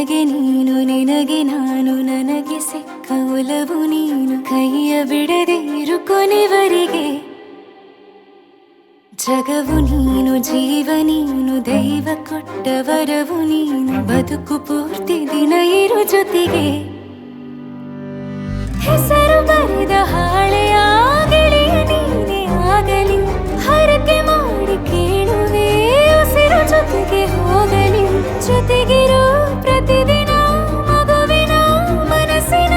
ನನಗೆ ನೀನು ನಿನಗೆ ನಾನು ನನಗೆ ಸಿಕ್ಕ ಒಲವು ನೀನು ಕೈಯ ಬಿಡದೆ ಇರು ಕೊನೆವರೆಗೆ ಜಗವು ನೀನು ಜೀವ ನೀನು ದೈವ ಕೊಟ್ಟ ವರವು ನೀನು ಬದುಕು ಪೂರ್ತಿ ದಿನ ಇರು ಜೊತೆಗೆ ಹೆಸರು ಬರೆದ ಹಾಳೆಯ ಗೆಳೆಯ ನೀನೇ ಆಗಲಿ ಹರಕೆ ಮಾಡಿ ಕೇಳುವೆ ಉಸಿರು ಜೊತೆಗೆ ಹೋಗಲಿ ಜೊತೆಗಿರೋ ಪ್ರತಿದಿನ ಮಗುವಿನ ಮನಸ್ಸಿನ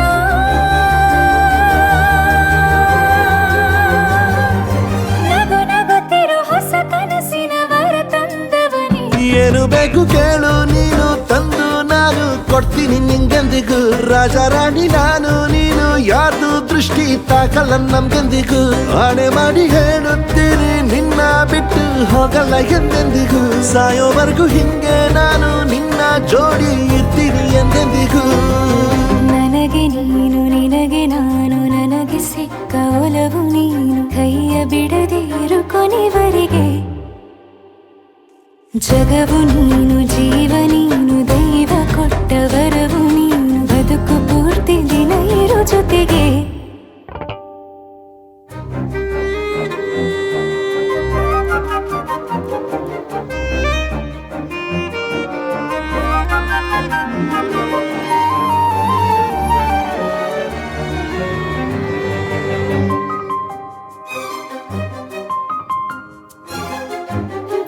ನಗು ನಗುತ್ತಿರೋ ಹೊಸ ಕನಸಿನ ವರ ತಂದವನೇ ಏನು ಬೇಕು ಕೇಳು ನೀನು ತಂದು ನಾನು ಕೊಡ್ತೀನಿ ನಿಂಗೆಂದಿಗೂ ರಾಜ ರಾಣಿ ನಾನು ನೀನು ಯಾರ್ದು ದೃಷ್ಟಿ ತಾಕಲ್ಲ ನಮ್ಗೆಂದಿಗೂ ಆಣೆ ಮಾಡಿ ಹೇಳುತ್ತೀನಿ ನಿನ್ನ ಬಿಟ್ಟು ಹೋಗಲ್ಲ ಎಂದೆಂದಿಗೂ ಸಾಯೋವರೆಗೂ ಹಿಂಗೆ ನಾನು ನಿನ್ನ ಜೋಡಿ ಇರ್ತೀನಿ ಎಂದೆಂದಿಗೂ ನನಗೆ ನೀನು ನಿನಗೆ ನಾನು ನನಗೆ ಸಿಕ್ಕ ಒಲವು ನೀನು ಕೈಯ ಬಿಡದೆ ಇರು ಕೊನೆವರೆಗೆ ಜಗವು ನೀನು ಜೀವ ನೀನು ದೈವ ಕೊಟ್ಟ ವರವು ನೀನು ಬದುಕು ಪೂರ್ತಿ ದಿನ ಇರು ಜೊತೆಗೆ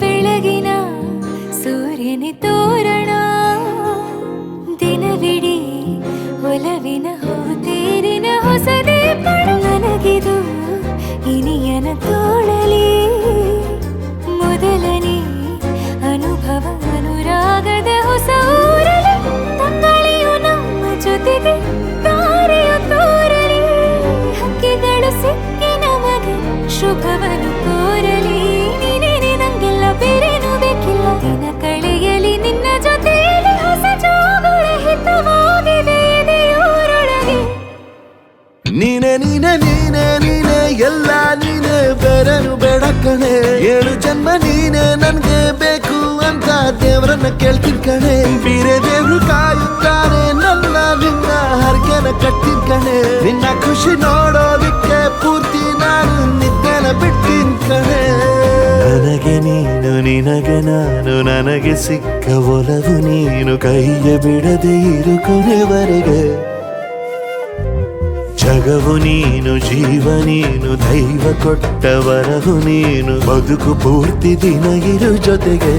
ಬೆಳಗಿನ ಸೂರ್ಯನೇ ತೋರಣ ದಿನವಿಡೀ ಒಲವಿನ ಹೋತೇರಿನ ಹೊಸದೇ ಪಡ ನನಗಿದು ಇನಿಯನ ತೋಳಲಿ ಮೊದಲನೇ ಅನುಭವ ಅನುರಾಗದ ಹೊಸ ಊರಲಿ ತಂಗಳಿಯು ನಮ್ಮ ಜೊತೆಗೆ ತಾರೆಯು ತೋರಲಿ ಹಕ್ಕಿಗಳು ಸಿಕ್ಕಿ ನಮಗೆ ಶುಭವನ್ನು ಕೋರಲಿ ನೀನೇನೆ ನಂಗೆಲ್ಲ ಬೇರೇನು ಬೇಕಿಲ್ಲ ದಿನ ಕಳೆಯಲಿ ನಿನ್ನ ಜೊತೆಯಲ್ಲಿ ಹೊಸ ಜೋಗುಳ ಹಿತವಾಗಿದೆ ಇದೆಯೂರೊಳಗೆ ನೀನೆ ನೀನೆ ನೀನೆ ನೀನೆ ಎಲ್ಲ ನೀನೆ ಬೇರೆನು ಬೇಡ ಕಣೆ 7 ಜನ್ಮ ನೀನೆ ನನ್ಗೆ ಬೇಕು ಅಂತ ದೇವರನ್ನ ಕೇಳ್ತೀನಿ ಕಣೆ ಬೇರೆ ದೇವ್ರು ಕಾಯುತ್ತಾರೆ ನನ್ನ ನಿನ್ನ ಹರಕೆನ ಕಟ್ತೀನಿ ಕಣೆ ನಿನ್ನ ಖುಷಿ ನೋಡೋದಿಕ್ಕೆ ಪೂರ್ತಿ ನಾನು ನಿದ್ದೆನ ಬಿಡ್ತೀನಿ ಕಣೆ ನನಗೆ ನೀನು ನಿನಗೆ ನಾನು ನನಗೆ ಸಿಕ್ಕ ಒಲವು ನೀನು ಕೈಯ ಬಿಡದೆ ಇರು ಕೊನೆವರೆಗೆ ಜಗವು ನೀನು ಜೀವ ನೀನು ದೈವ ಕೊಟ್ಟ ವರವು ನೀನು ಬದುಕು ಪೂರ್ತಿ ದಿನ ಇರು ಜೊತೆಗೆ